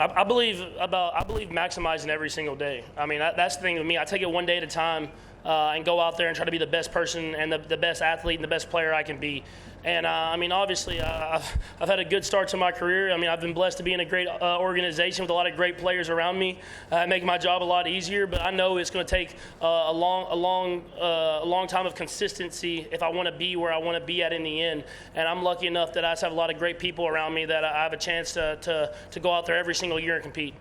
I believe maximizing every single day. I mean, that's the thing with me. I take it one day at a time and go out there and try to be the best person and the best athlete and the best player I can be. And I mean, obviously, I've had a good start to my career. I mean, I've been blessed to be in a great organization with a lot of great players around me, making my job a lot easier. But I know it's going to take a long time of consistency if I want to be where I want to be at in the end. And I'm lucky enough that I just have a lot of great people around me that I have a chance to go out there every single year and compete.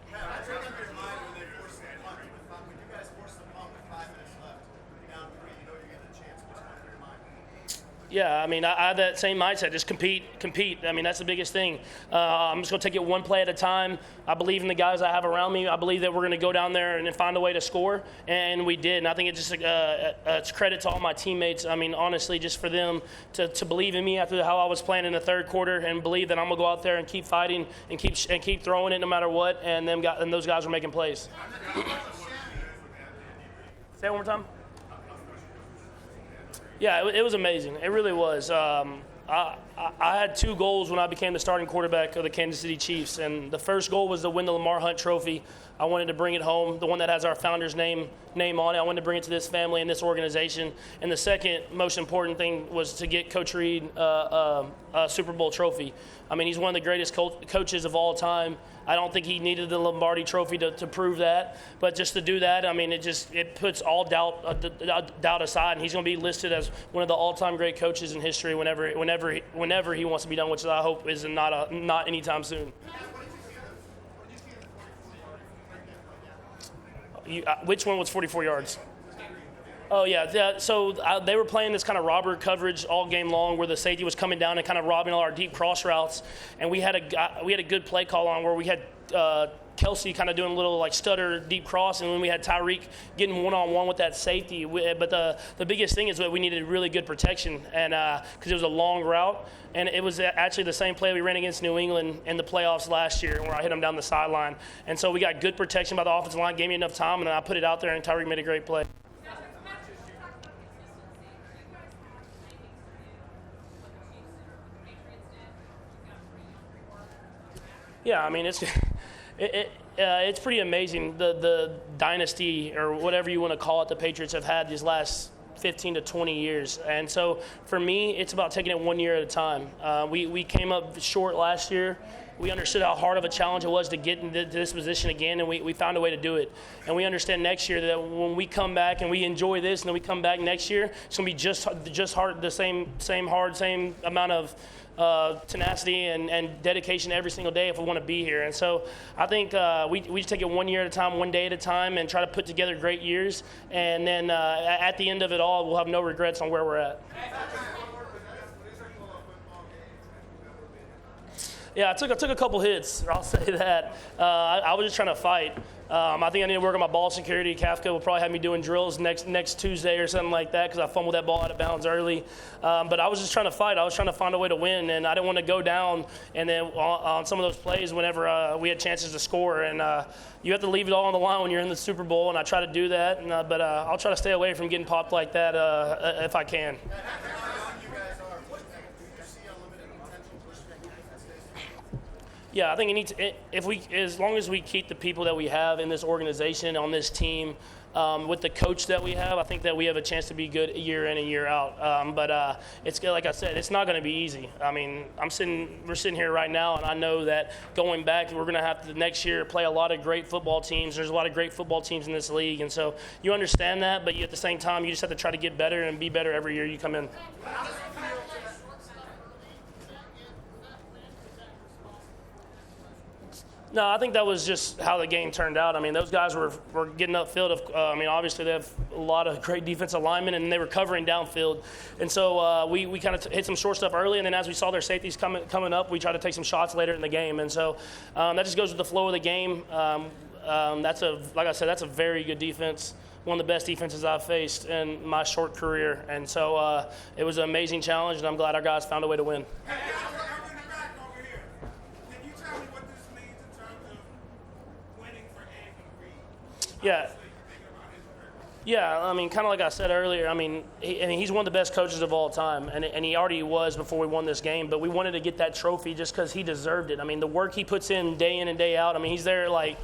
Yeah, I mean, I have that same mindset, just compete. I mean, that's the biggest thing. I'm just going to take it one play at a time. I believe in the guys I have around me. I believe that we're going to go down there and find a way to score, and we did. And I think it's credit to all my teammates. I mean, honestly, just for them to believe in me after how I was playing in the third quarter and believe that I'm going to go out there and keep fighting and keep throwing it no matter what, and those guys were making plays. Say it one more time. Yeah, it was amazing. It really was. I had two goals when I became the starting quarterback of the Kansas City Chiefs, and the first goal was to win the Lamar Hunt Trophy. I wanted to bring it home, the one that has our founder's name on it. I wanted to bring it to this family and this organization. And the second most important thing was to get Coach Reid a Super Bowl trophy. I mean, he's one of the greatest coaches of all time. I don't think he needed the Lombardi Trophy to prove that, but just to do that, I mean, it puts all doubt aside, and he's going to be listed as one of the all-time great coaches in history whenever he wants to be done, which I hope is not anytime soon. Which one was 44 yards? Oh, yeah. So they were playing this kind of robber coverage all game long where the safety was coming down and kind of robbing all our deep cross routes. And we had a good play call on where we had Kelsey kind of doing a little like stutter deep cross, and when we had Tyreek getting one-on-one with that safety. But the biggest thing is that we needed really good protection, and because it was a long route. And it was actually the same play we ran against New England in the playoffs last year where I hit him down the sideline. And so we got good protection by the offensive line, gave me enough time, and then I put it out there, and Tyreek made a great play. Yeah, I mean, it's pretty amazing the dynasty or whatever you want to call it the Patriots have had these last 15 to 20 years. And so for me, it's about taking it 1 year at a time. We came up short last year. We understood how hard of a challenge it was to get into this position again, and we found a way to do it. And we understand next year that when we come back and we enjoy this, and then we come back next year, it's going to be just hard, the same amount of tenacity and dedication every single day if we want to be here. And so I think we just take it 1 year at a time, one day at a time, and try to put together great years. And then at the end of it all, we'll have no regrets on where we're at. Yeah, I took a couple hits, I'll say that. I was just trying to fight. I think I need to work on my ball security. Kafka will probably have me doing drills next Tuesday or something like that because I fumbled that ball out of bounds early. But I was just trying to fight. I was trying to find a way to win, and I didn't want to go down. And then on some of those plays, whenever we had chances to score, and you have to leave it all on the line when you're in the Super Bowl, and I try to do that. But I'll try to stay away from getting popped like that if I can. Yeah, I think as long as we keep the people that we have in this organization, on this team, with the coach that we have, I think that we have a chance to be good year in and year out. But it's like I said, it's not going to be easy. I mean, we're sitting here right now, and I know that going back, we're going to have to next year play a lot of great football teams. There's a lot of great football teams in this league, and so you understand that, but at the same time, you just have to try to get better and be better every year you come in. No, I think that was just how the game turned out. I mean, those guys were getting upfield. Obviously they have a lot of great defensive linemen, and they were covering downfield. And so we kind of hit some short stuff early, and then as we saw their safeties coming up, we tried to take some shots later in the game. And so that just goes with the flow of the game. Like I said, that's a very good defense. One of the best defenses I've faced in my short career. And so it was an amazing challenge, and I'm glad our guys found a way to win. Yeah, I mean, kind of like I said earlier, I mean, he's one of the best coaches of all time, and he already was before we won this game, but we wanted to get that trophy just because he deserved it. I mean, the work he puts in and day out, I mean, he's there at like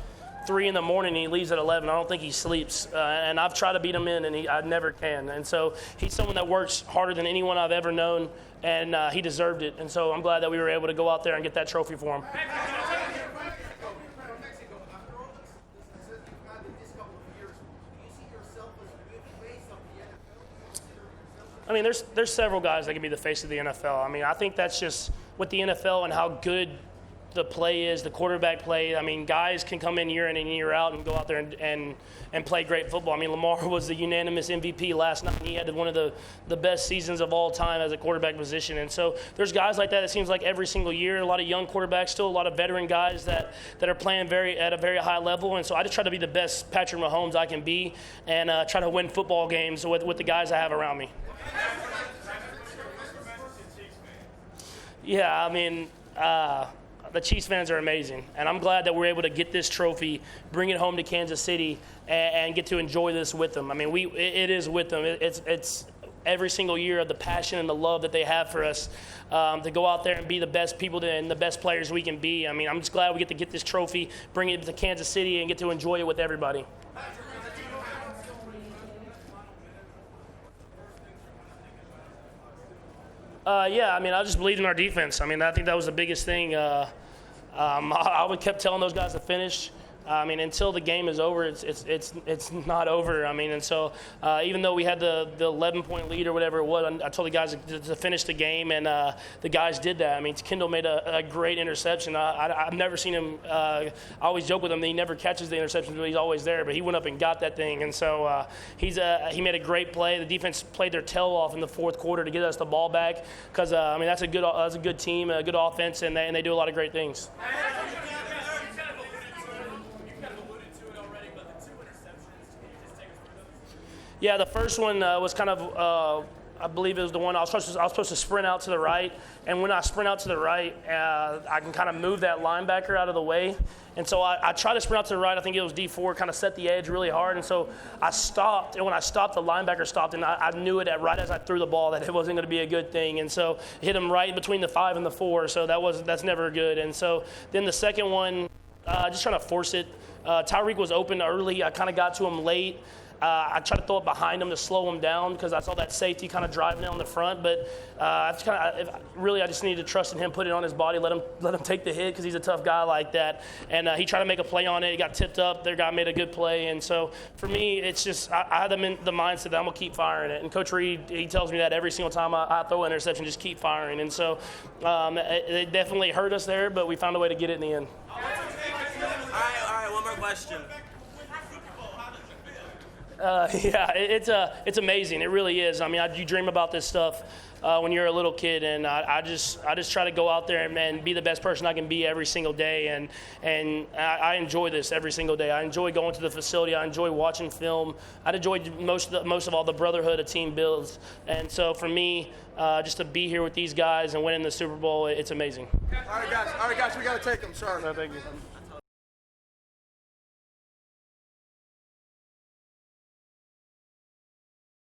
3 in the morning and he leaves at 11. I don't think he sleeps, and I've tried to beat him in, and I never can. And so he's someone that works harder than anyone I've ever known, and he deserved it. And so I'm glad that we were able to go out there and get that trophy for him. I mean, there's several guys that can be the face of the NFL. I mean, I think that's just with the NFL and how good the play is, the quarterback play. I mean, guys can come in and year out and go out there and play great football. I mean, Lamar was the unanimous MVP last night, and he had one of the best seasons of all time as a quarterback position. And so there's guys like that, it seems like every single year, a lot of young quarterbacks, still a lot of veteran guys that are playing at a very high level. And so I just try to be the best Patrick Mahomes I can be and try to win football games with the guys I have around me. Yeah, I mean, the Chiefs fans are amazing, and I'm glad that we're able to get this trophy, bring it home to Kansas City, and get to enjoy this with them. I mean, it is with them. It's every single year of the passion and the love that they have for us to go out there and be the best people and the best players we can be. I mean, I'm just glad we get this trophy, bring it to Kansas City, and get to enjoy it with everybody. Yeah, I mean, I just believed in our defense. I mean, I think that was the biggest thing. I would kept telling those guys to finish. I mean, until the game is over, it's not over. I mean, and so even though we had the 11-point lead or whatever it was, I told the guys to finish the game, and the guys did that. I mean, Kendall made a great interception. I've never seen him. I always joke with him that he never catches the interception, but he's always there. But he went up and got that thing, and so he made a great play. The defense played their tail off in the fourth quarter to get us the ball back because I mean that's a good team, a good offense, and they do a lot of great things. Yeah, the first one was kind of, I believe it was the one I was supposed to sprint out to the right, and when I sprint out to the right, I can kind of move that linebacker out of the way, and so I tried to sprint out to the right. I think it was D4, kind of set the edge really hard, and so I stopped, and when I stopped, the linebacker stopped, and I knew it right as I threw the ball that it wasn't going to be a good thing, and so hit him right between the 5 and the 4, so that's never good, and so then the second one, just trying to force it. Tyreek was open early. I kind of got to him late. I tried to throw it behind him to slow him down because I saw that safety kind of driving down the front. But I just needed to trust in him, put it on his body, let him take the hit because he's a tough guy like that. And he tried to make a play on it. He got tipped up. Their guy made a good play. And so for me, it's just I had them in the mindset that I'm going to keep firing it. And Coach Reed, he tells me that every single time I throw an interception, just keep firing. And so it definitely hurt us there, but we found a way to get it in the end. All right, one more question. Yeah, it's amazing. It really is. I mean, you dream about this stuff when you're a little kid, and I just try to go out there and be the best person I can be every single day, and I enjoy this every single day. I enjoy going to the facility. I enjoy watching film. I enjoy most of all the brotherhood a team builds, and so for me, just to be here with these guys and winning the Super Bowl, it's amazing. All right, guys, we got to take them. Sorry. No, thank you.